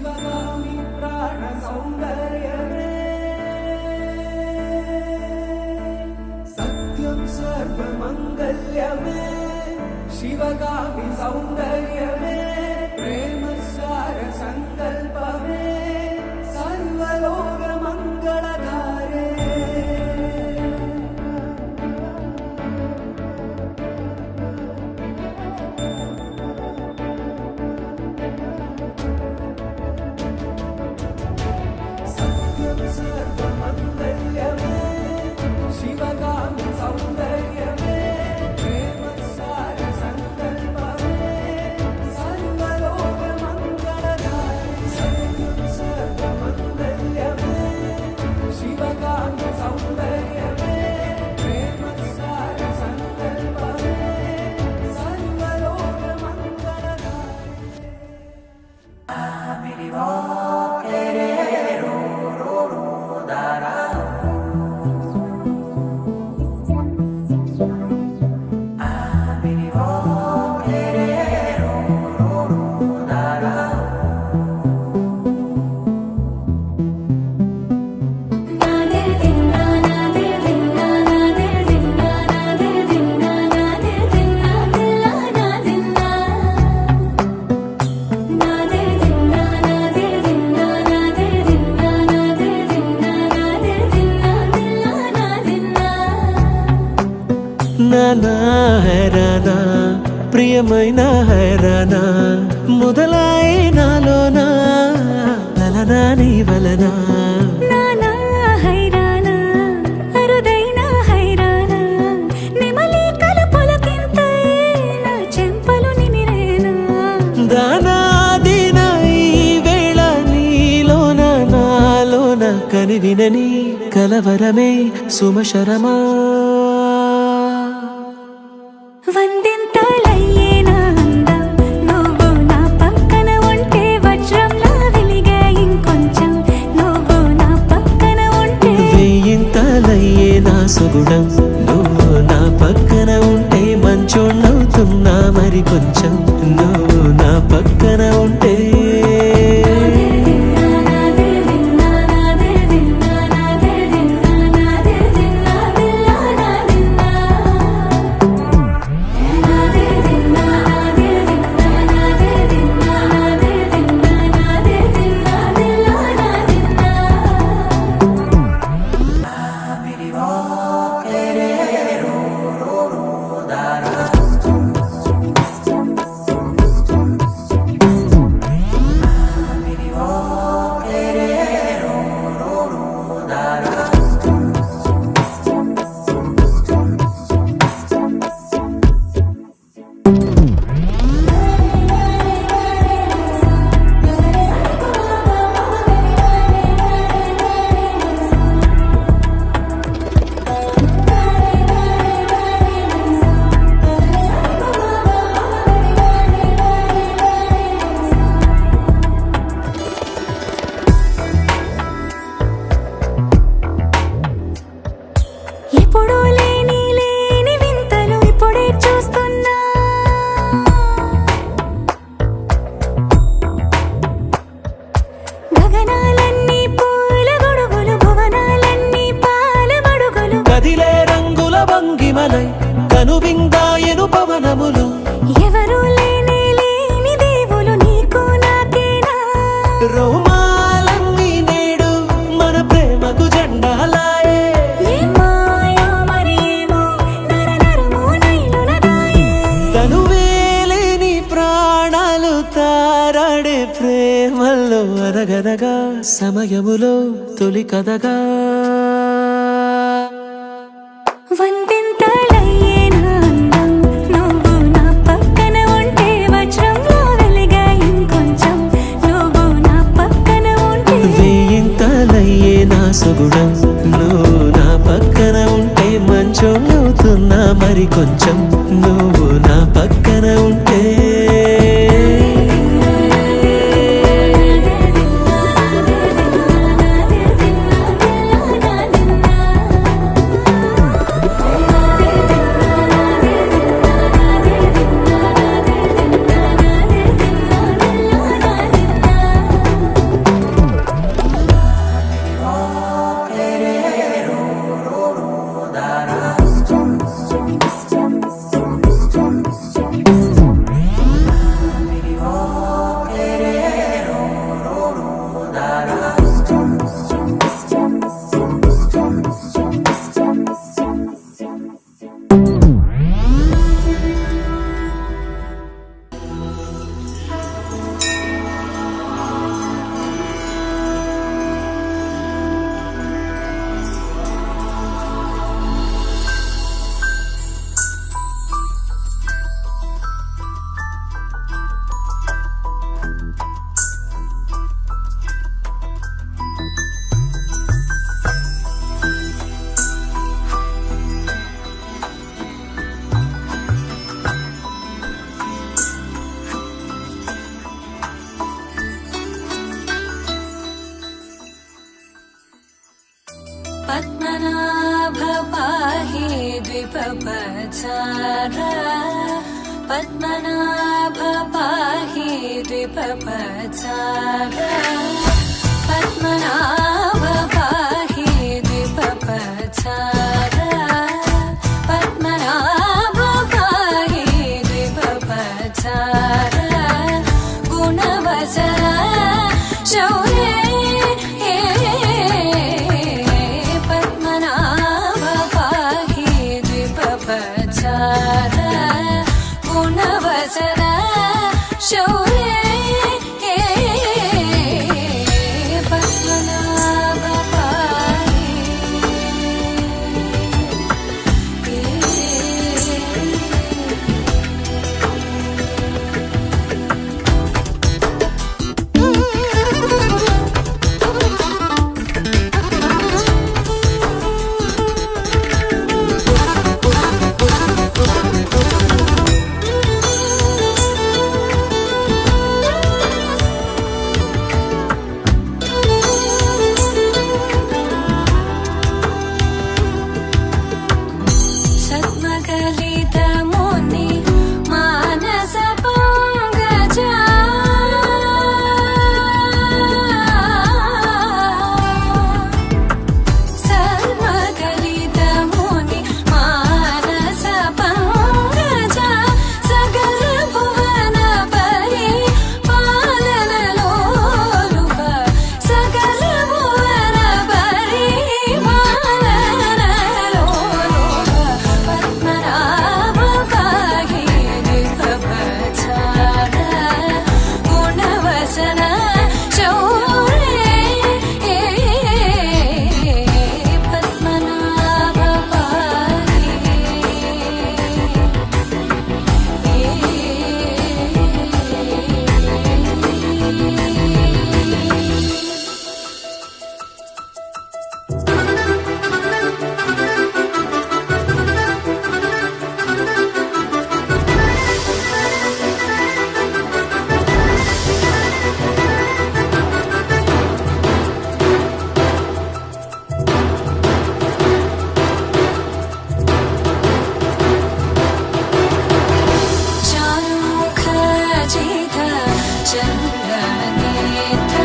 శివగామి ప్రాణ సౌందర్యమే సత్యం సర్వమంగళ్యమే శివగామి సౌందర్యమే ప్రేమ సార సంకల్పమే సర్వలోక మంగళధారే సత్యం సర్వమంగళ్యమే శివగామి సౌందర్యమే ప్రేమ సార సంకల్పమే సర్వలోక మంగళధారే సత్యం సర్వమంగళ్యమే శివగామి సౌందర్యమే ప్రేమ సార సంకల్పమే సర్వలోక మంగళధారే నానా హైరానా ప్రియమైన హైరానా మొదలాయి నాలోనా లలనా నీ వలనా నానా హైరానా అరుదైన హైరానా నెమలి కలుపులకింతై నా చెంపలు నిమిరేనా దానాదిన ఈ వేళ నీలోన నాలోన కనివినని కలవరమే సుమశరమా వందింతలయ్యేనా అందం నువ్వు నా పక్కన ఉంటే వజ్రంలా వెలిగే ఇంకొంచెం నువ్వు నా పక్కన ఉంటే వేయింతలయ్యే నా సుగుణం నువ్వు నా పక్కన ఉంటే మంచోళ్ళవుతున్నా మరి కొంచెం నువ్వు నా పక్కన ఉంటే ఎప్పుడూ లేని వింతలు ఇప్పుడే చూస్తున్నా గగనాలన్నీ పూల గొడుగులు భువనాలన్నీ పాల మడుగులు కదిలే రంగుల భంగిమలై కనువిందాయను పవనములు ఎవరూ లేని దేవులు నీకు నాకేనా రోమాలన్నీ నేడు మన ప్రేమకు జెండాలాయే ఏ మాయో మరేమో నరనరమో నైలునదాయే తనువేలేని ప్రాణాలు తారాడే ప్రేమల్లో అరగదగా సమయములో తొలి కదగా వందింతలయ్యేనా అందం నువ్వు నా పక్కన ఉంటే వజ్రంలా వెలిగే ఇంకొంచెం నువ్వు నా పక్కన ఉంటే వేయింతలయ్యే నా సుగుణం నువ్వు నా పక్కన ఉంటే మంచోళ్ళవుతున్నా మరి కొంచెం నువ్వు నా పక్కన ఉంటే నా పద్మనాభ పాహి ద్విపపచార పద్మనాభ పాహి ద్విపపచార పద్మనాభ పాహి ద్విపపచార పద్మనాభ పాహి ద్విపపచార గుణవసర శౌర్య పద్మనాభ పాహి ద్విపపచార గుణవసర శౌర్య పద్మనాభ పాహి సద్మగలిత ముని మానస పంకజ సద్మగలిత ముని మానస పంకజ సకల భువన పరి పాలన లోలుప సకల భువన పరి పాలన లోలుప పద్మనాభ పాహి ద్విపపచార గుణవసన శౌర్య పద్మనాభ పాహి చారుముఖ జిత చంద్రనేత్ర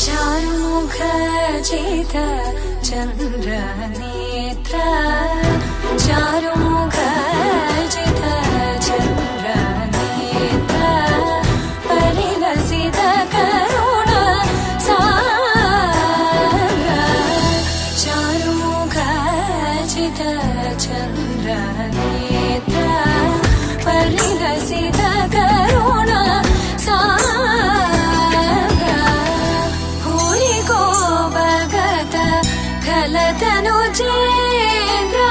చారుముఖ జిత చంద్రనేత్ర చారుముఖ జిత చంద్రనేత్ర పరిలసిత కరుణ సాగర చారుముఖ జిత చంద్రనేత్ర పరిలసిత కరుణ సాగర భూరి కోపగత కలతను చేంద్ర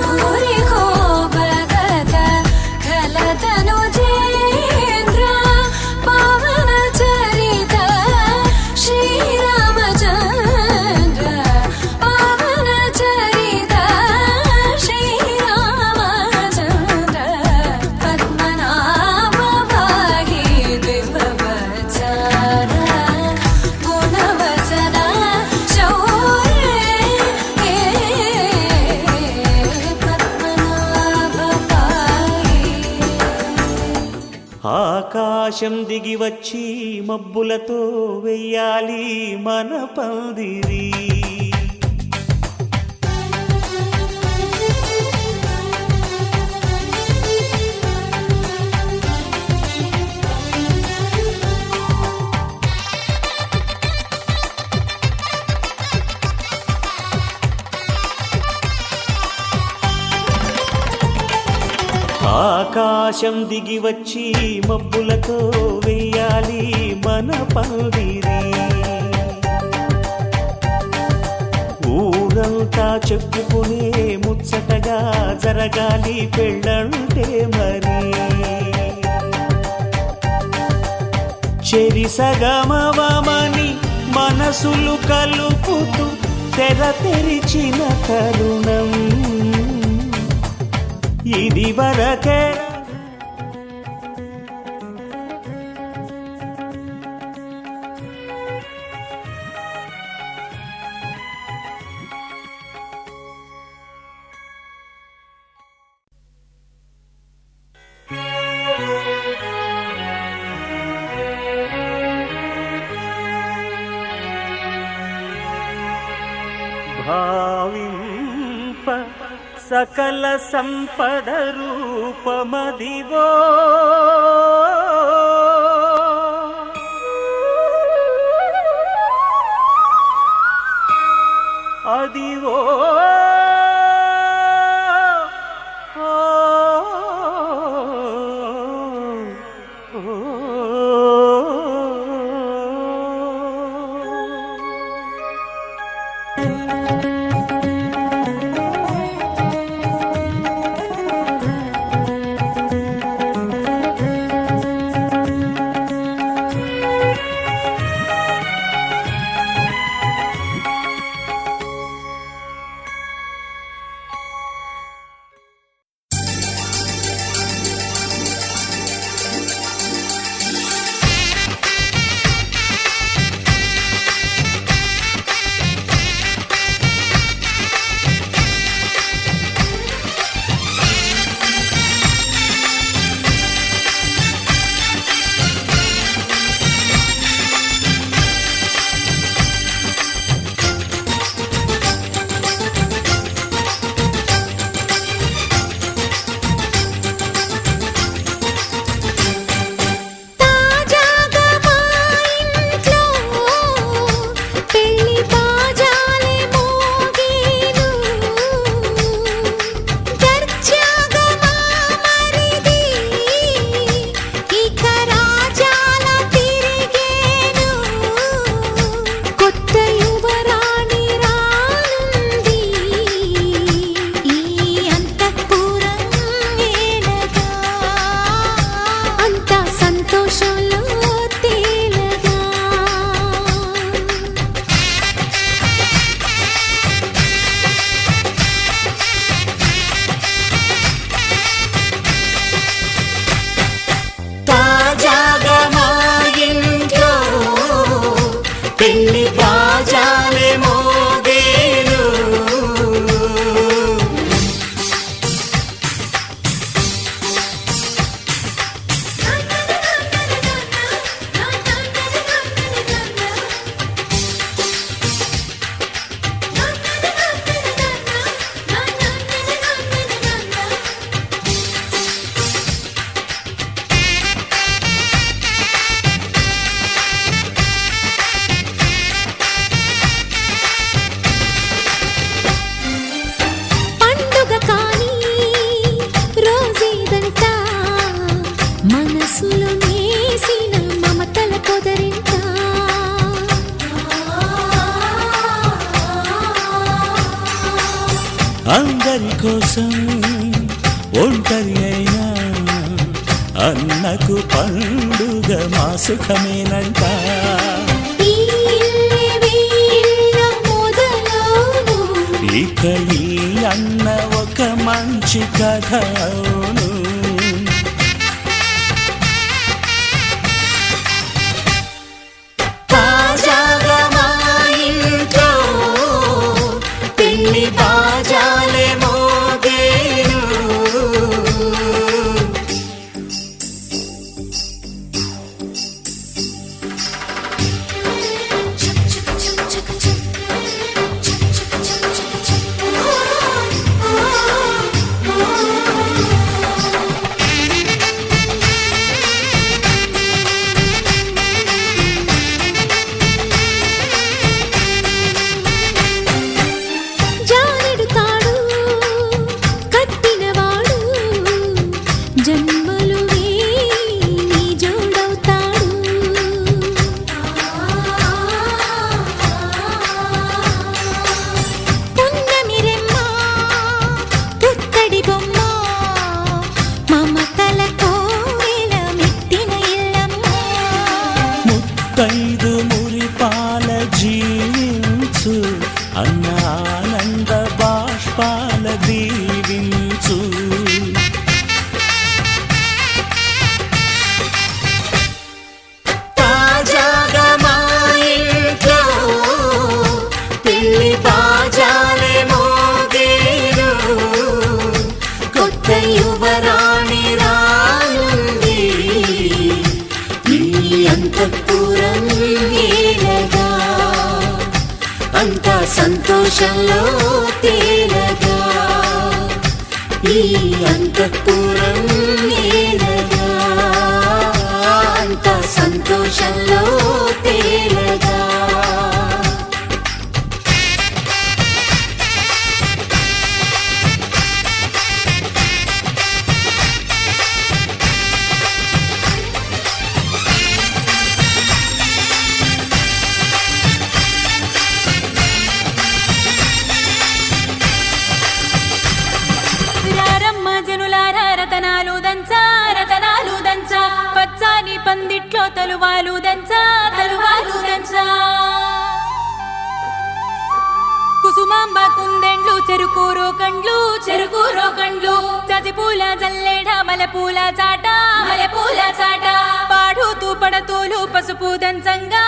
భూరి కోపగత కలతను చేంద్ర పవన చరిత శ్రీరామచంద్ర పవన చరిత శ్రీరామచంద్ర పద్మనాభ పాహి ద్విపపచార గుణవసన శౌర్య పద్మనాభ పాహి ఆకాశం దిగి వచ్చి మబ్బులతో వెయ్యాలి మన పందిరి ఆకాశం దిగి వచ్చి మబ్బులతో వెయ్యాలి మన పందిరి ఊరంతా చెప్పుకునే ముచ్చటగా జరగాలి పెళ్ళంటే మరి చెరి సగమవమని మనసులు కలుపుతూ తెర తెరిచిన తరుణం ఇది వరకే భావింప సకల సంపద రూపమదివో అదివో అందరి కోసం ఒంటరి అయినా అన్నకు పండుగ మా సుఖమేనంట. ఇక ఈ అన్న ఒక మంచి కథ అవును. తాజాగా మా ఇంట్లో పెళ్లి బాజాలే మోగేను. ముత్తైదు మురిపాల జీవించు అన్న ఆనంద బాష్పాల దీవించు. అంతా సంతోషంలో తేలగా ఈ అంతఃపురం నేలగా అంతా సంతోషంలో తేలగా రతనాలు దంచా పచ్చాని పందిట్లో తలువాలు దంచా కుసుమాంబ కుందెండ్లు చెరుకూరో కండ్లు చజిపూల జల్లేడ మలపూల చాట పాడుతూ పడతూలు పసుపు దంచంగా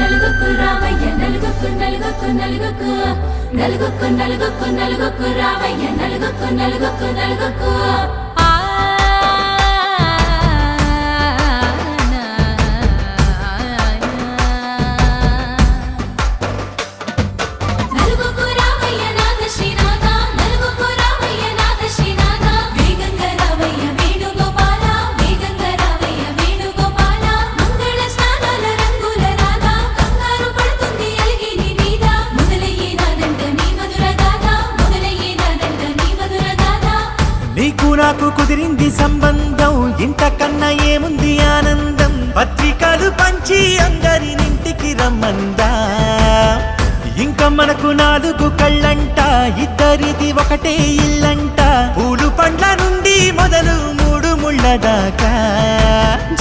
నలుగుకు రావయ్య నలుగుకు రావయ్య నలుగుకు నాకు కుదిరింది సంబంధం ఇంతకన్నా ఏముంది ఆనందం పత్రికలు పంచి అందరినింటికి రమ్మందా ఇంకా మనకు 4 కళ్ళంట ఇద్దరిది ఒకటే ఇల్లంట పూలు పండ్ల నుండి మొదలు 3 ముళ్ళ దాకా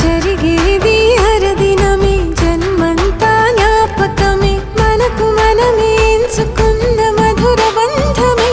జరిగేది హరదినమే జన్మంతా జ్ఞాపకమే మనకు మనమే ఎంచుకున్న మధుర బంధమే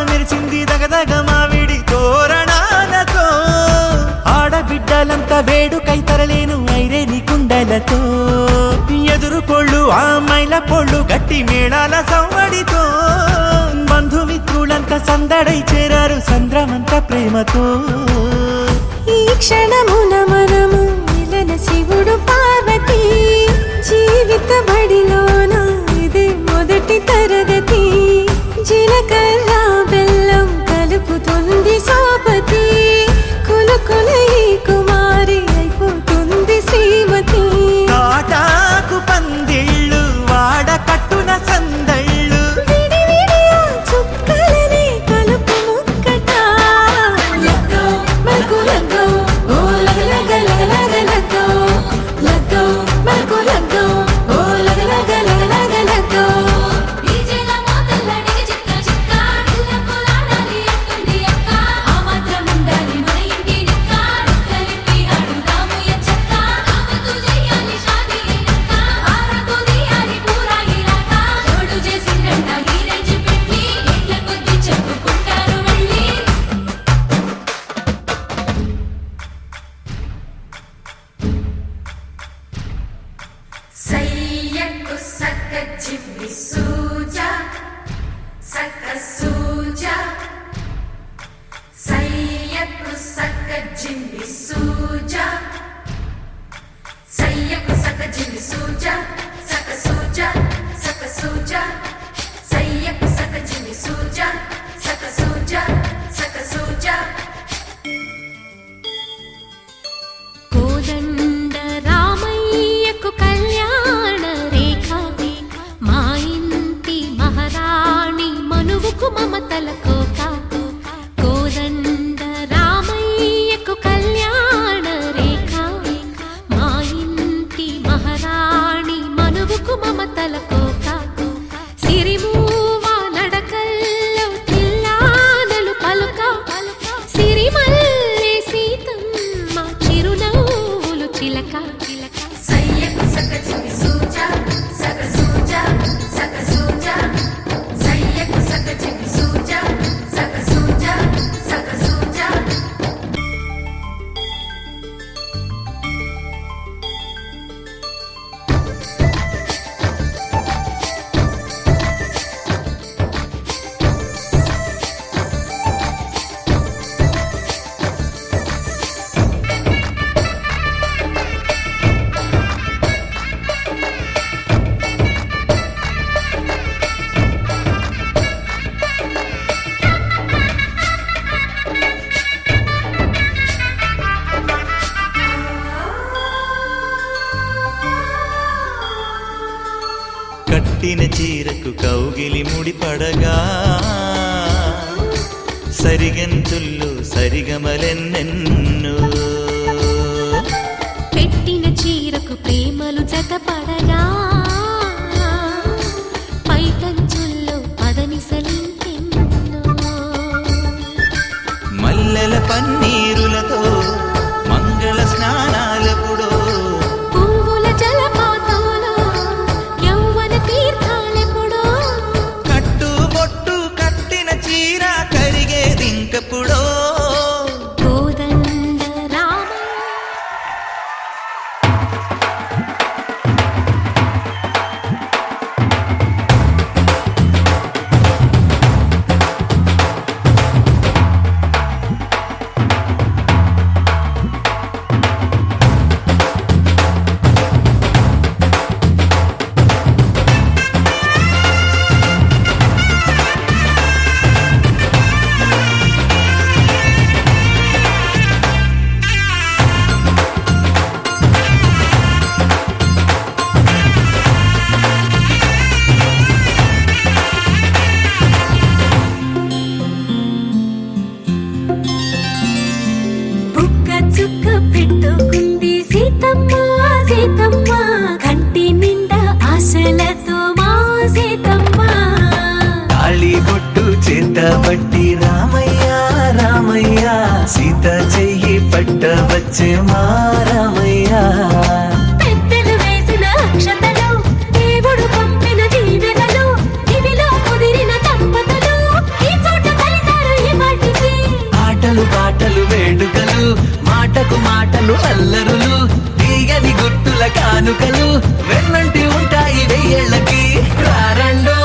మెరిసింది దగదగ మావిడి తోరణాలతో ఆడబిడ్డలంతా వేడుకై తరలేను ఐరేని కుండలతో ఎదురుకోళ్ళు ఆ మైల పొళ్ళు గట్టి మేళాల సవ్వడితో బంధుమిత్రులంతా సందడై చేరారు సంద్రమంత ప్రేమతో ఈ క్షణమున మనము ఇలన శివుడు పార్వతి జీవిత బడిలోన ఇది మొదటి తరగతి జీలకర్ర బెల్లం కలుపుతుంది సోపతి కులుకుల ఈ కుమారి అయిపోతుంది శ్రీమతి కాటాకు పందిళ్ళు వాడ కట్టున సందళ్ళు విడివిడియా చుక్కలని కలుపు ముక్కట లగ్గో మల్కు లగ్గో ఓ లగ లగ లగ లగ లగ్గో లగ్గో మల్కు లగ్గో ఓ లగ లగ లగ లగ లగ్గో సయ్యకు సక్క చిమ్మి సూజా సక్క సూజా సయ్యకు సక్క చిమ్మి సూజా సయ్యకు సక్క చిమ్మి సూజా సక్క సూజా సక్క సూజా సయ్యకు సక్క చిమ్మి సూజా సక్క సూజా సక్క సూజా కోదండ రామయ్యకు కళ్యాణ రేఖ మా ఇంట కట్టిన చీరకు కౌగిలి ముడిపడగా సరిగంతుల్లో సరిగమలెన్నెన్నో పెట్టిన చీరకు ప్రేమలు జతపడగా పైటంచుల్లో పదనిసలింకెన్నో మల్లెల పన్నీరులతో మంగళ స్నానాలెప్పుడో పువ్వుల జలపాతంలో యౌవన తీర్థాలెప్పుడో కట్టుబొట్టు కట్టిన చీర కరిగేదింకప్పుడో కోదండ రామ బుక్క చుక్క పెట్టుకుంది సీతమ్మ సీతమ్మ కంటి నిండా ఆశలతో మా సీతమ్మ తాళి బొట్టు చేతబట్టి రామయ్య రామయ్య సీత చెయ్యి పట్ట వచ్చే మా రామయ్య పెద్దలు వేసిన అక్షతలు దేవుడు పంపిన దీవెనలు ఇవిలో కుదిరిన దంపతులు ఈ చోట కలిసారు ఈ పాటికి ఆటలు పాటలు వేడుకలు మాటకు మాటలు అల్లరులు తీయని గుర్తుల కానుకలు వెన్నంటి ఉంటాయి వెయ్యేళ్ళకి రారండో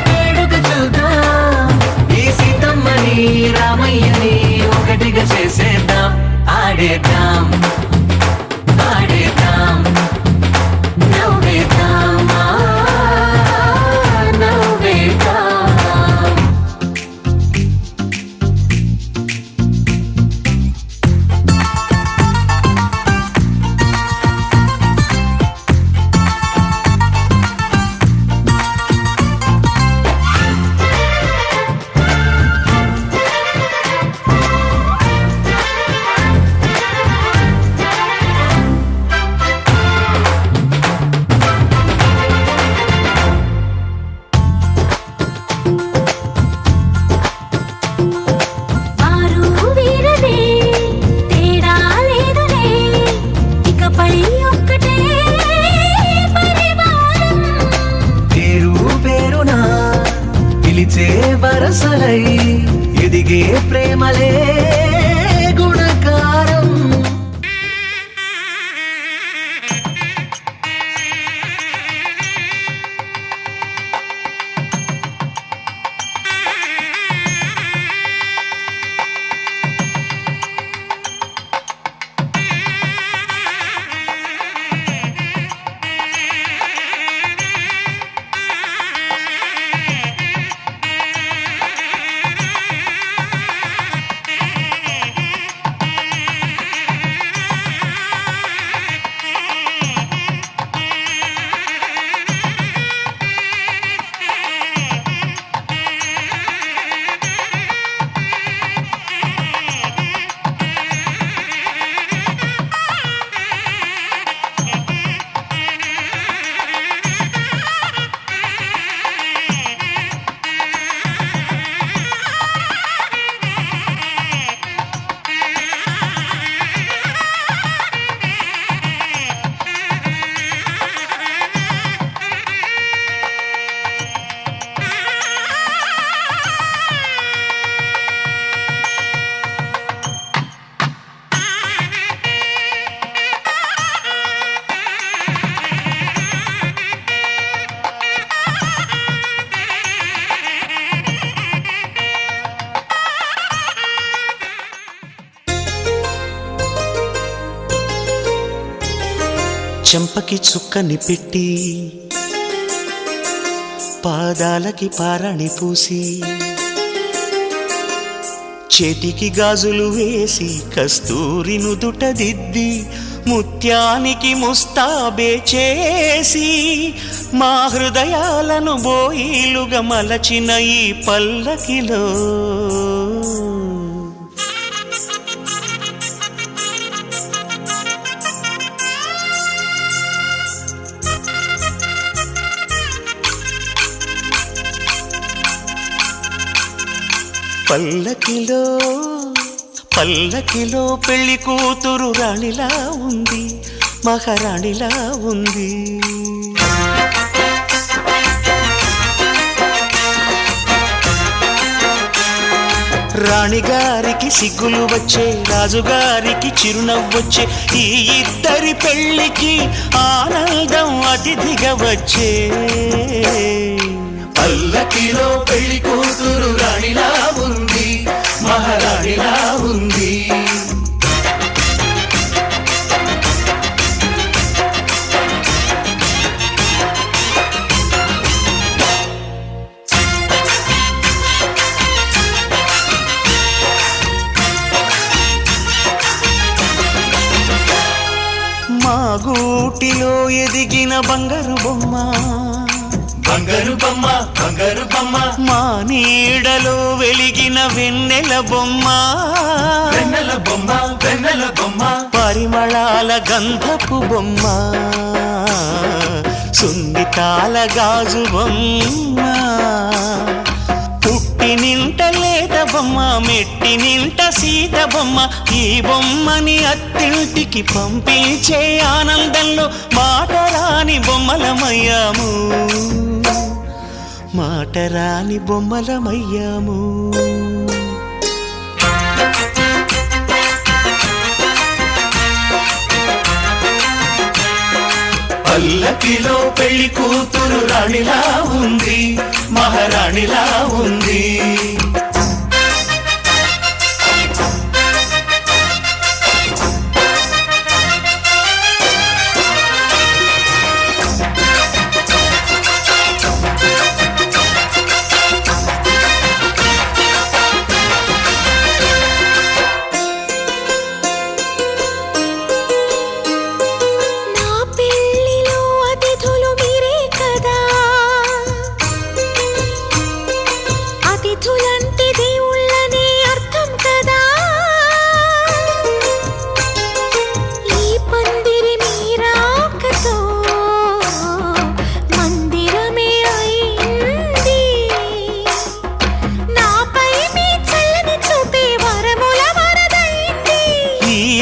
వేడుక చూద్దాం ఈ సీతమ్మని రామయ్యని ఒకటిగా చేసేద్దాం ఆడేద్దాం ఆడేద్దాం నవ్వేద్దాం నవ్వేద్దాం వారు వీరనే తేడా లేదులే ఇకపై ఒక్కటే పరివారం పేరు పేరునా పిలిచే వరసలై ఎదిగే ప్రేమలే గుణకారం చెంపకి చుక్కని పెట్టి పాదాలకి పారణి పూసి చేతికి గాజులు వేసి కస్తూరి నుదుట దిద్ది ముత్యానికి ముస్తాబే చేసి మా హృదయాలను బోయిలుగా మలచిన ఈ పల్లకిలో పల్లకిలో పల్లకిలో పెళ్లి కూతురు రాణిలా ఉంది, మహారాణిలా ఉంది. రాణిగారికి సిగ్గులు వచ్చే, రాజుగారికి చిరునవ్వొచ్చే, ఈ ఇద్దరి పెళ్లికి ఆనందం అతిథిగా వచ్చే. పల్లకిలో పెళ్లి కూతురు రాణిలా ఉంది, మహారాణిలా ఉంది. మా గూటిలో ఎదిగిన బంగారు బొమ్మ, బంగారు బొమ్మ, బంగారు బొమ్మ. మా నీడలో వెలిగిన వెన్నెల బొమ్మ, వెన్నెల బొమ్మ, వెన్నెల బొమ్మ. పరిమళాల గంధపు బొమ్మ, సున్నితాల గాజు బొమ్మ. పుట్టి నింట లేత బొమ్మ, మెట్టి నింట సీత బొమ్మ. ఈ బొమ్మని అత్తింటికి పంపించే ఆనందంలో మాటరాని బొమ్మలమయ్యాము, మాటరాని బొమ్మలమయ్యాము. పల్లకిలో పెళ్లి కూతురు రాణిలా ఉంది, మహారాణిలా ఉంది.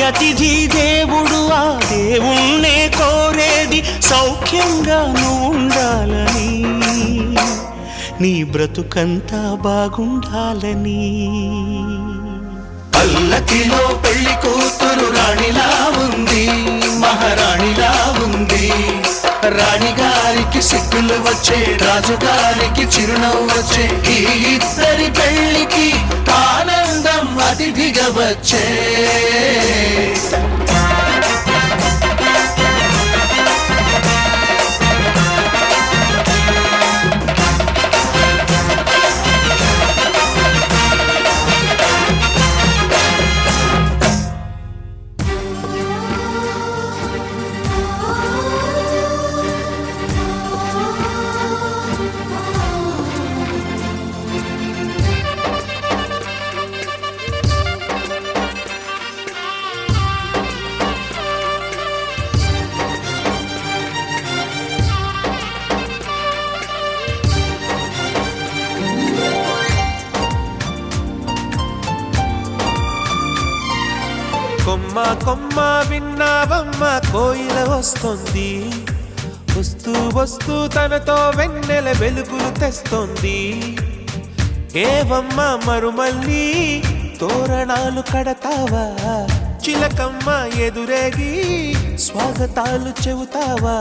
అతిథి దేవుడు ఆ దేవుణ్ణే కోరేది సౌఖ్యంగా నువ్వు ఉండాలని, నీ బ్రతుకంతా బాగుండాలని. పల్లకిలో పెళ్లి కూతురు రాణిలా ఉంది, మహారాణిలా ఉంది. రాణిగారికి సిగ్గులు వచ్చే, రాజుగారికి చిరునవ్వు వచ్చే, ఈ ఇద్దరి పెళ్లికి ఆనందం అతిథిగా వచ్చే. కొమ్మ కొమ్మ విన్నావమ్మ కోయిల వస్తుంది, వస్తూ వస్తూ తనతో వెన్నెల వెలుగులు తెస్తుంది. ఏవమ్మ మరుమల్లి తోరణాలు కడతావా, చిలకమ్మ ఎదురేగి స్వాగతాలు చెబుతావా,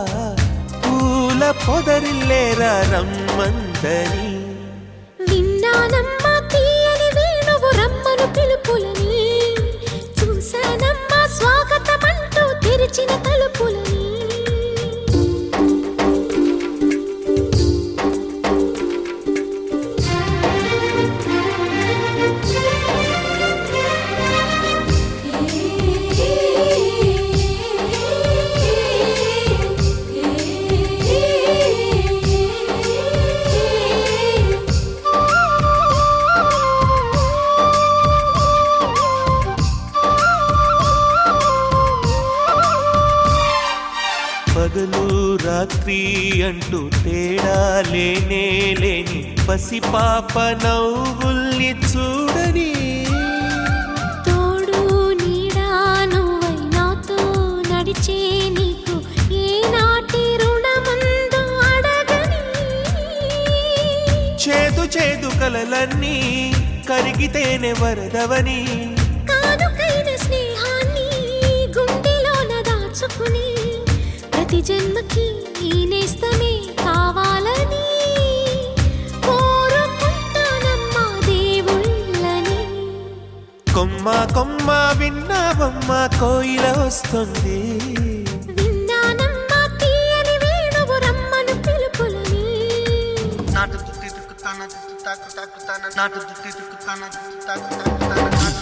పూల పొదరిల్లేరా రమ్మందని. విన్నానమ్మ తీయని వేణువు రమ్మను పిలుపులని, చూశానమ్మ స్వాగతమంటూ తెరిచిన తలుపులని. అంటూ తేడా లేనే లేని పసిపాప నవ్వుల్ని చూడని తోడు నీడా నువ్వై నాతో నడిచే నీకు ఏనాటి రుణముందో అడగని చేదు చేదు కలలన్నీ కరిగితేనే వరదవని కానుకైన స్నేహాన్ని గుండెలోన దాచుకుని ప్రతి జన్మకి ఈ నేస్తమే కావాలని కోరుకుంటానమ్మా దేవుళ్ళని. కొమ్మ కొమ్మ విన్నావమ్మ కోయిల వస్తుంది విన్నానమ్మా తీయని వేణువు రమ్మను పిలుపులని. నాటు దుత్తి దుక్కుతాన దుత్తు తాకు తాకుతాన నాటు దుత్తి దుక్కుతాన దుత్తు తాకు తాకుతాన నాటు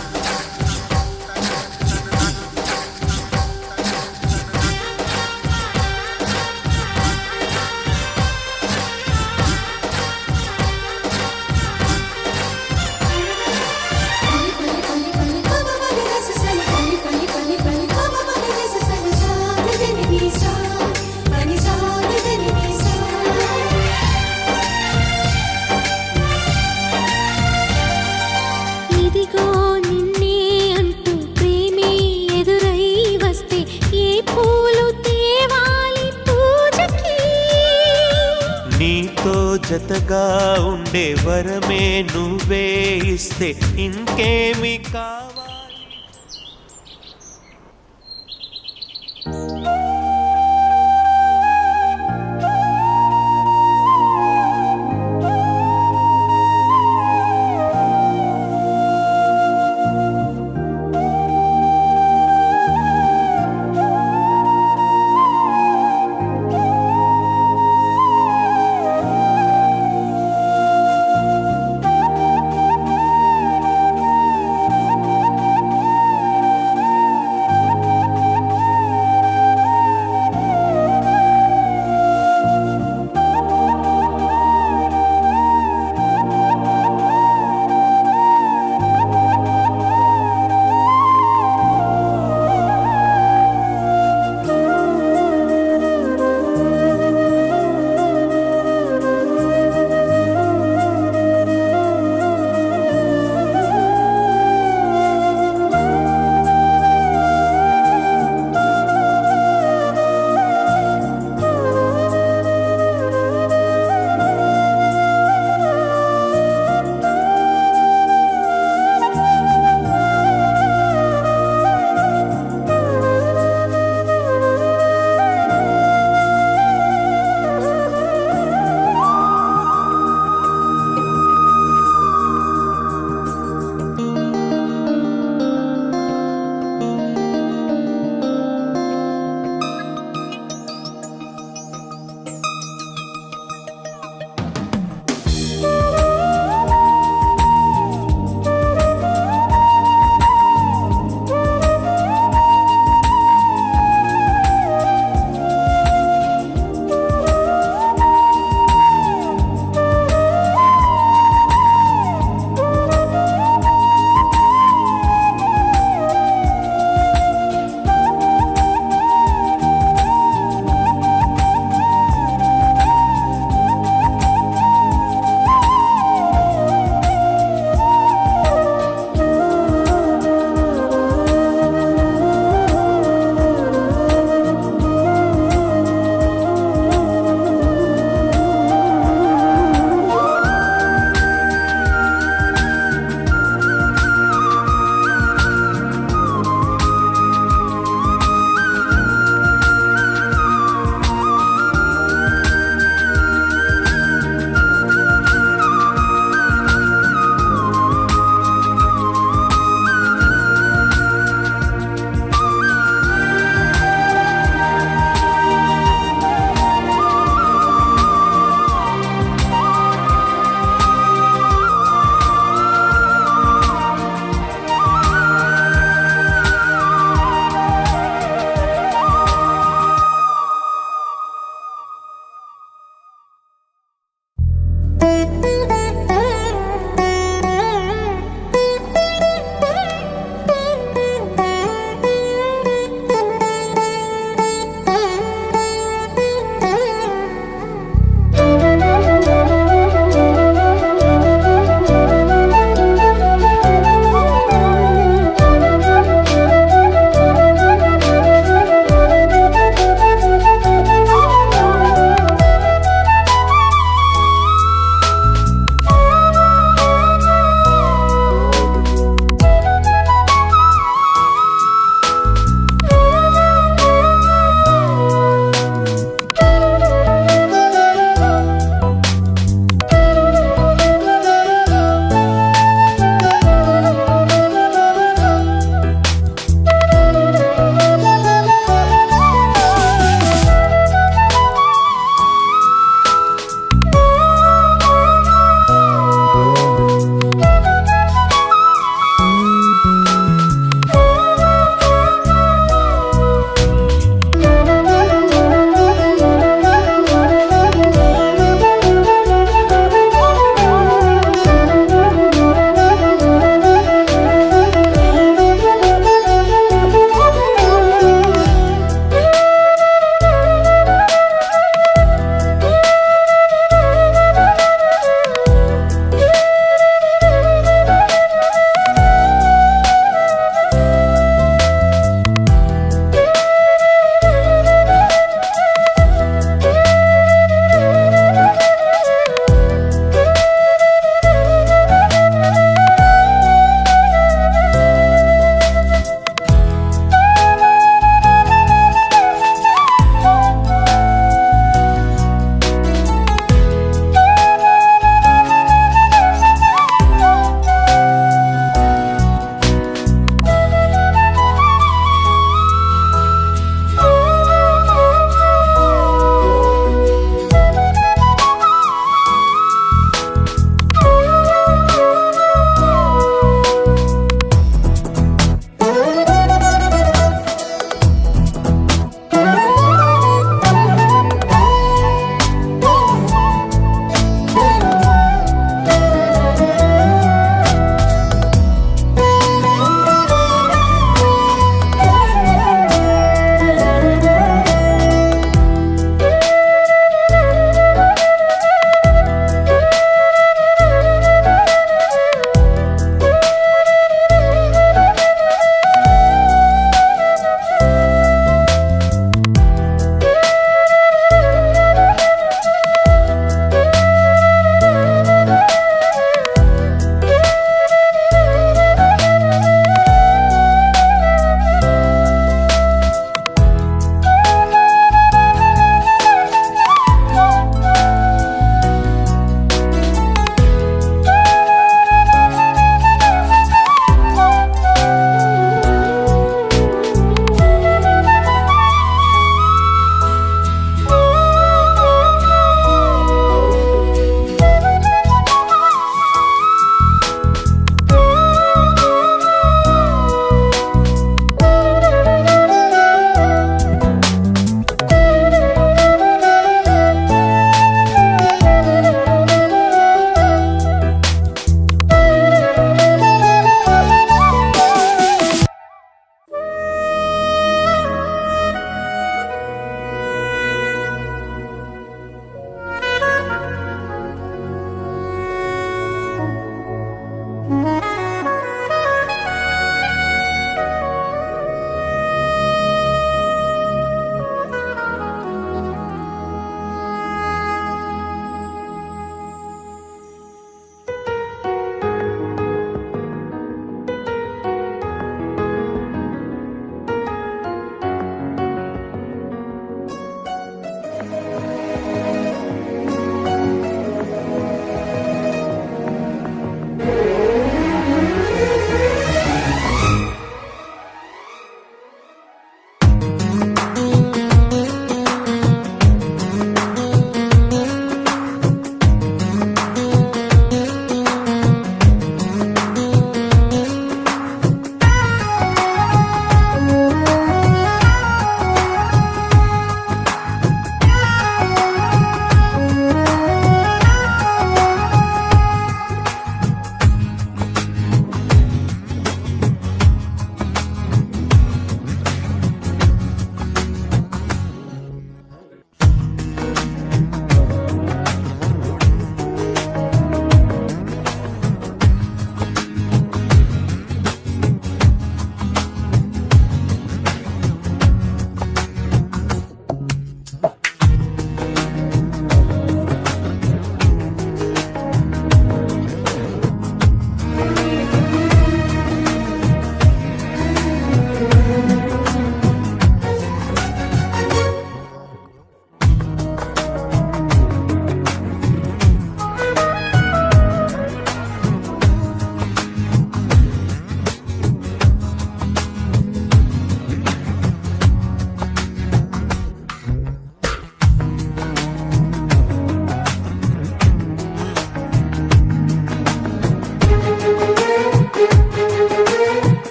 ఇదిగో నిన్నే అంటూ ప్రేమే ఎదురై వస్తే ఏ పూలు తేవాలి పూజకి. నీతో జతగా ఉండే వరమే నువ్వే ఇస్తే ఇంకేమి కావాలి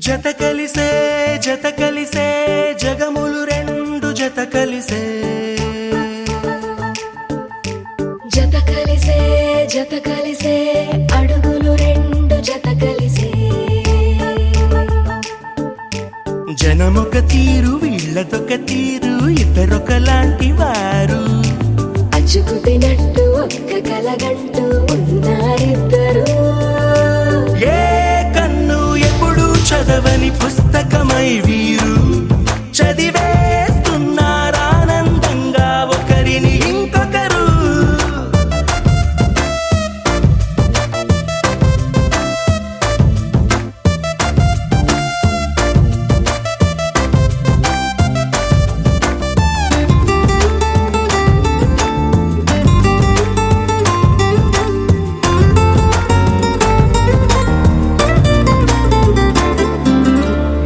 జత కలిసే జగములు రెండు జత కలిసే జత కలిసే అడుగులు రెండు జత కలిసే జనమొక తీరు వీళ్ళదొక తీరు ఇద్దరొకలాంటి వారు అచ్చుకు తినట్టు ఒక్క కలగంటూ ఉన్నారిద్దరు ఏ కన్ను ఎప్పుడు చదవని పుస్తకమై వీరు చదివేస్తున్నారానందంగా ఒకరిని ఇంకొకరు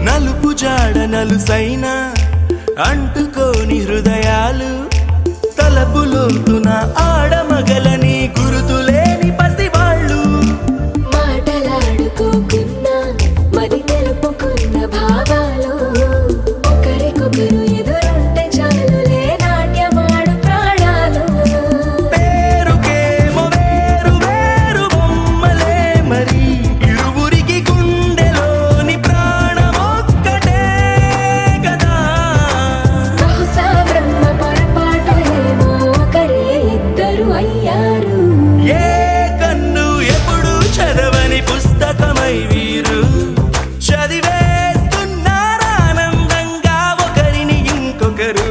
నలుపు జాడ నలుసైన అంటుకోని హృదయాలు తలపులోతున ఆడమగలని గురుతులేని పసివాళ్ళు మాటలాడుకోకున్నా మరి తెలుపుకున్న భావాలు ఒకరికొకరు ఎదురుంటే చాలులే నాట్యమాడు ప్రాణాలు పేరుకేమో వేరు వేరు బొమ్మలే మరి ఇరువురికి గుండెలోని ప్రాణమొక్కటే కదా బహుశా బ్రహ్మ పొరపాటు ఏమో ఒకరే ఇద్దరు అయ్యారు ఏ కన్ను ఎప్పుడు చదవని పుస్తకమై వీరు చదివేస్తున్నారానందంగా ఒకరిని ఇంకొకరు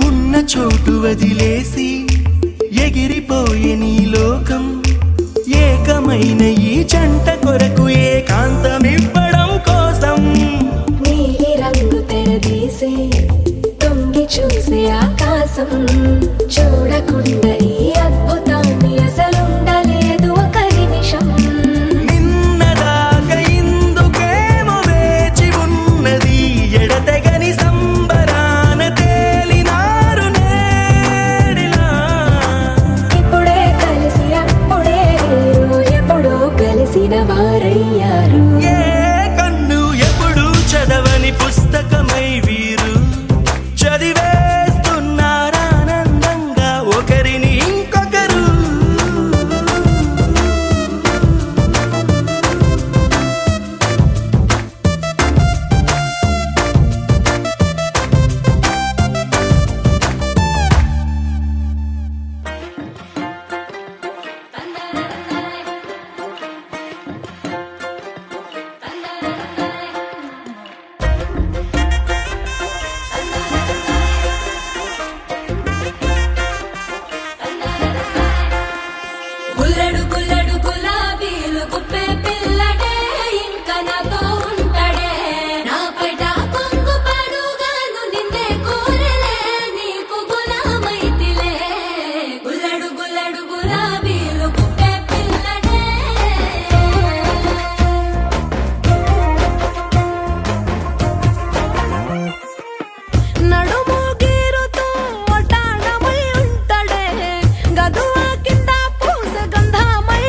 ఉన్న చోటు వదిలేసి ఎగిరిపోయే నీ లోకం ఏకమైన ఈ జంట కొరకు ఏకాంతమివ్వడం కోసం నీలి రంగు తెరదీసే తొంగి చూసే ఆకాశం చూడకుండా ఈ అద్భుతాన్ని అసలుండలేదు ఒక నిమిషం నిన్నదాకా ఇందుకేమో వేచి ఉన్నది ఎడతెగని సంబరాన తేలినారు నేడిలా ఇప్పుడే కలిసి అప్పుడే వీరు ఎప్పుడో కలిసిన వారయ్యారు ఏ కన్ను ఎప్పుడు చదవని పుస్తకమై వీరు చదివేస్తున్నారానందంగా ఒకరిని ఇంకొకరు గుల్లడు గుల్లడు గులాబీలు గుప్పే పిల్లడే ఇంకా నాతో ఉంటాడే నా పైట కొంగు పడుగాను నిన్నే కోరలే నీకు గులామైతిలే గుల్లడు గుల్లడు గులాబీలు గుప్పే పిల్లడే నడుము గీరుతూ ఒటాడమై ఉంటాడే గదువా కింద పూస గంధమై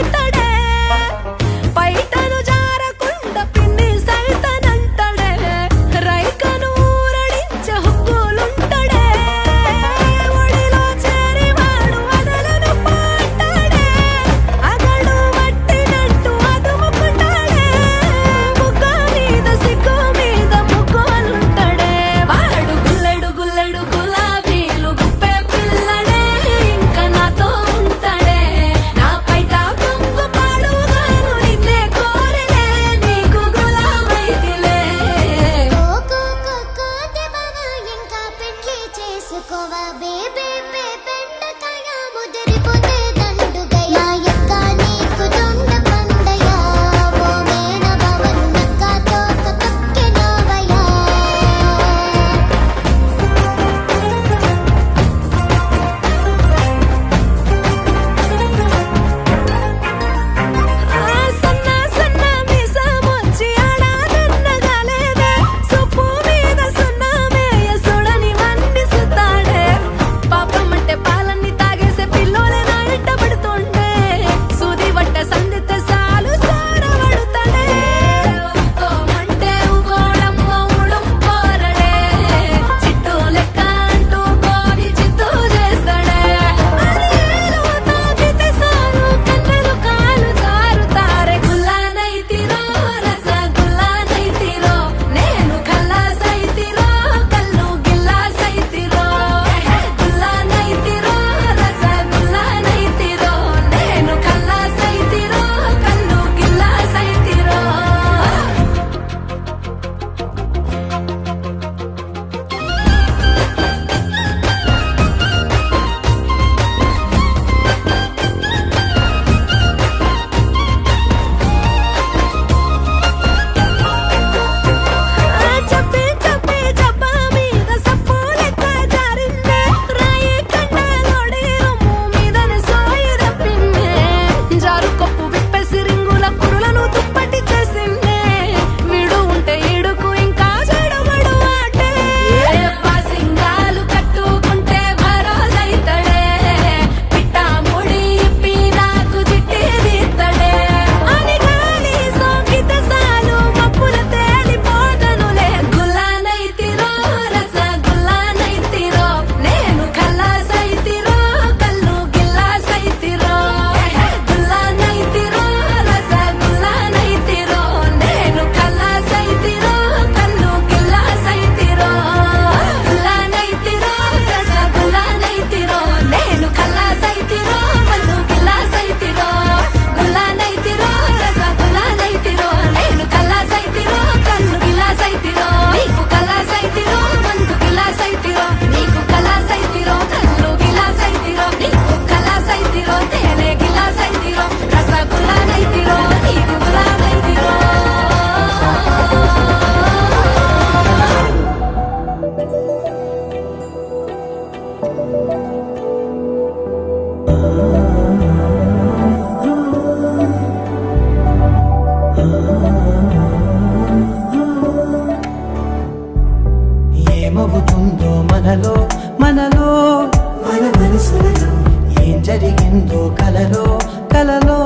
కదిలిందో కలలో కలలో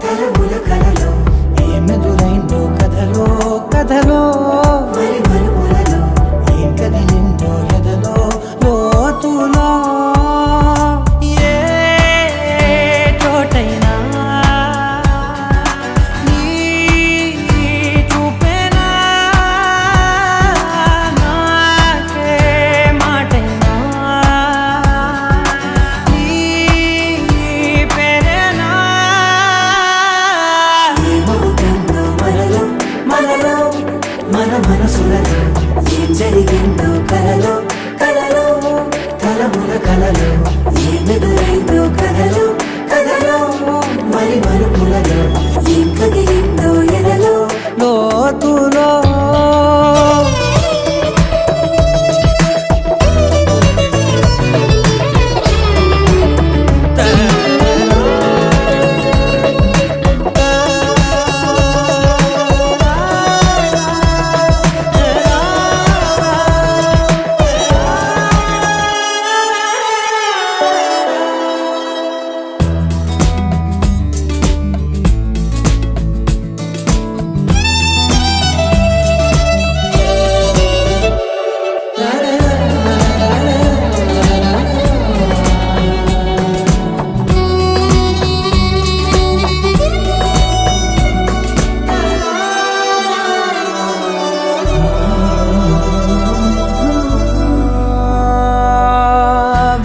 తలముల కలలో ఏమెదురైందో కథలో కథలో మరి మలుపులలో ఏం కదిలిందో ఎదలో లోతులో ఏ చోటైనా నీ చూపేనా నాకే మాటైనా నీ పేరేనా ఏమవుతుందో మనలో మనలో మన మనసులలో ఏం జరిగిందో కలలో కలలో తలముల కలలో ఏమెదురైందో కథలో కథలో మరి మలుపులలో ఏం కదిలిందో ఎదలో లోతులో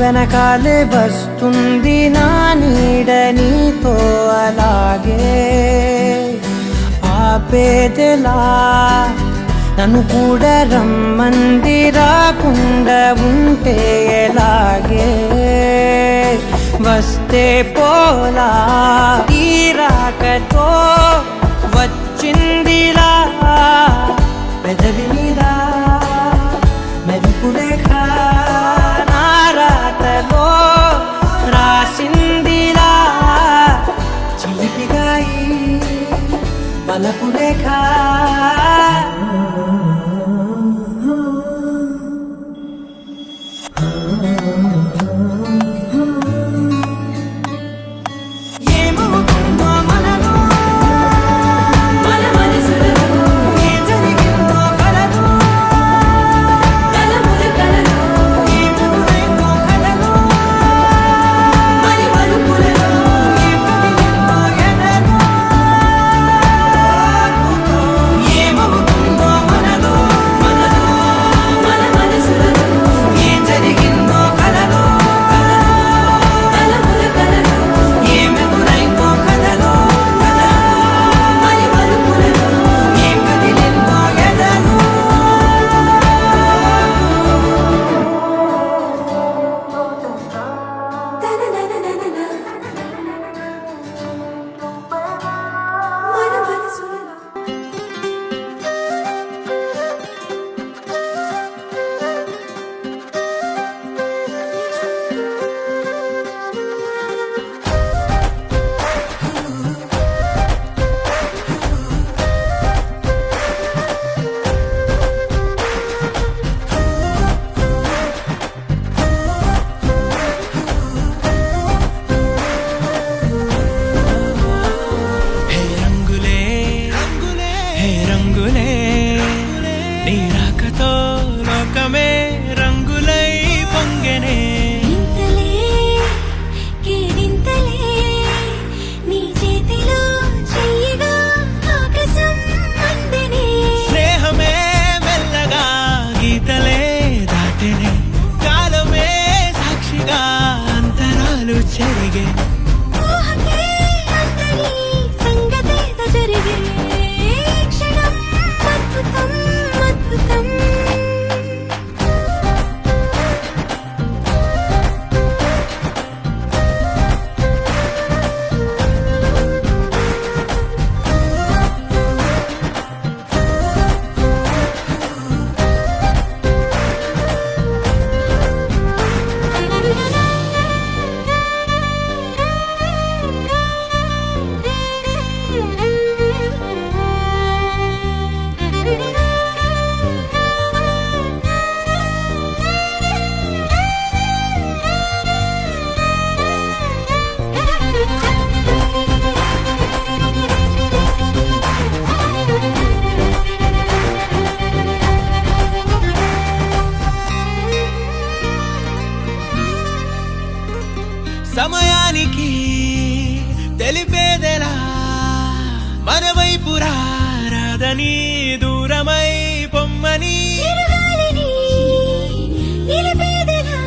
వెనకాలే వస్తుంది నా నీడ నీతో అలాగే ఆపేదెలా నన్ను కూడా రమ్మంది రాకుండా ఉంటే ఎలాగే వస్తే పోలా ఈ రాకతో వచ్చిందిలా పెదవి మీద మెరుపులేఖ నారాతలో రాసిందిలా చిలిపిగాయి పలపులేఖ ఏమవుతుందో మనలో మన మనసులలో ఏం జరిగిందో కలలో తలముల కలలో ఏమెదురైందో కథలో మరి మలుపులలో ఏం కదిలిందో ఎదలో లోతులో చేరని దూరమై పొమ్మని చిరుగాలిని నిలిపేదెలా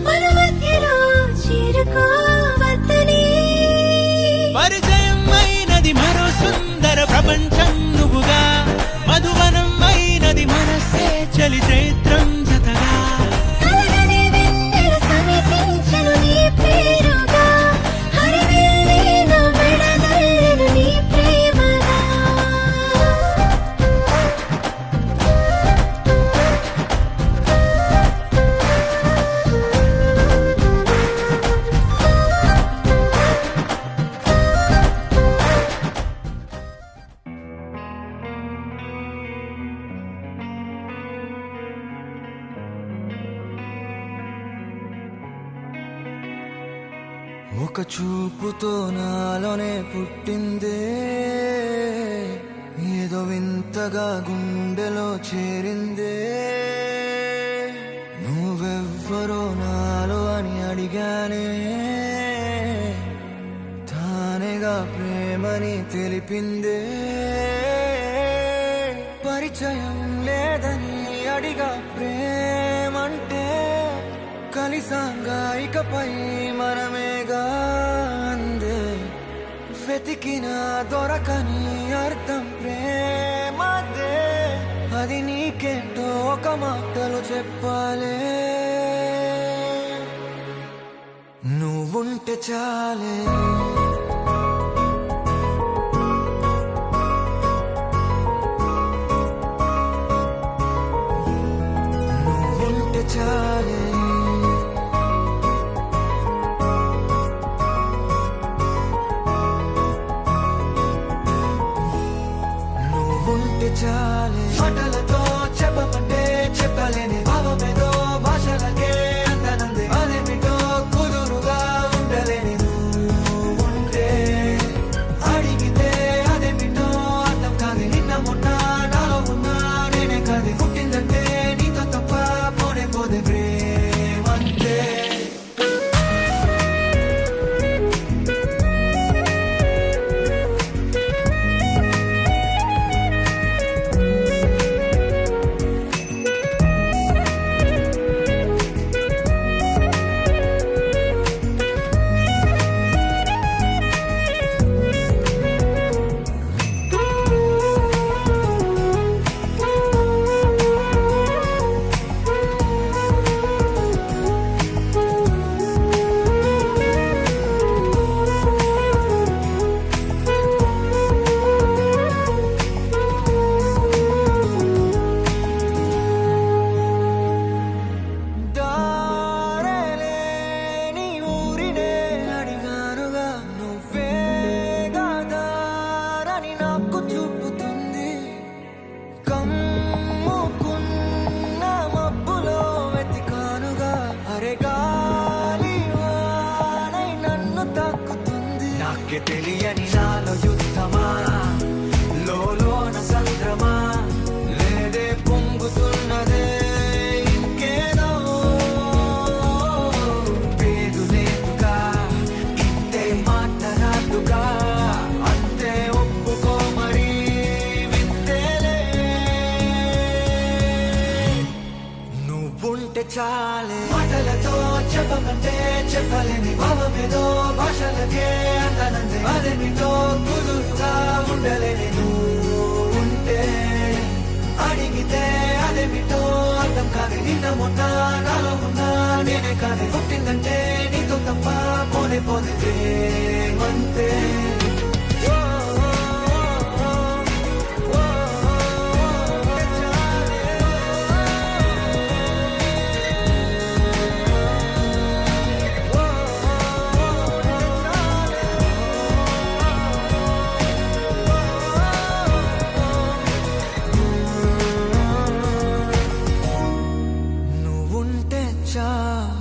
మన మధ్యలో చేరుకోవద్దని పరిచయం అయినది మరో సుందర ప్రపంచం నువ్వుగా మధువనం అయినది మనసే చలి చైత్రం జతగా కలగనే వెన్నెల సమీపించను నీ పేరుగా హరివేళేను విడదల్లెను నీ ప్రేమగా ఒక చూపుతో నాలోనే పుట్టిందే ఏదో వింతగా గుండెలో చేరిందే నువ్వెవ్వరో నాలో అని అడిగానే తానేగా ప్రేమని తెలిపిందే పరిచయం లేదని అడిగా ప్రేమంటే కలిసాంగా ఇకపై మనమేగా అందే వెతికిన దొరకని అర్థం ప్రేమదే అది నీకేంటో ఒక మాటలు చెప్పాలే నువ్వుంటే చాలే నువ్వుంటే చాలే నువ్వుంటే చాలే మాటలతో చెప్పమంటే చెప్పలేని భావమేదో భాషలకే అందనందే అదేమిటో కుదురుగా ఉండలేని నువ్వుంటే అడిగితే అదేమిటో అర్థం కాదు నిన్న మొన్న నాలో ఉన్నా నేనే కాదు పుట్టిందంటే నీతో తప్ప పోనే పోదే ప్రేమంతే దారేలేని ఊరినే అడిగానుగా నువ్వేగా దారని నాకు చూపుతుంది కమ్ముకున్న మబ్బులో వెతికానుగా అరే గాలి వానై నన్ను తాకుతుంది నాకే తెలియని నాలో యుద్ధమా లోన సంద్రమా లేదే పొంగుతున్నదే ఇంకేదో పేరు లేదుగా ఇంతే మాట్లాడుగా అంతే ఒప్పుకో మరి వింతేలే నువ్వుంటే చాలే మాటలతో చెప్పమంటే చెప్పలేని భావమేదో భాషలకే అందనందే అదేమిటో కుదురుగా ఉండలేని నువ్వుంటే అడిగితే అదేమిటో అర్థం కాదు నిన్న మొన్న నాలో ఉన్నా నేనే కాదు పుట్టిందంటే నీతో తప్ప పోనే పోదే ప్రేమంతే నువ్వుంటే చాలే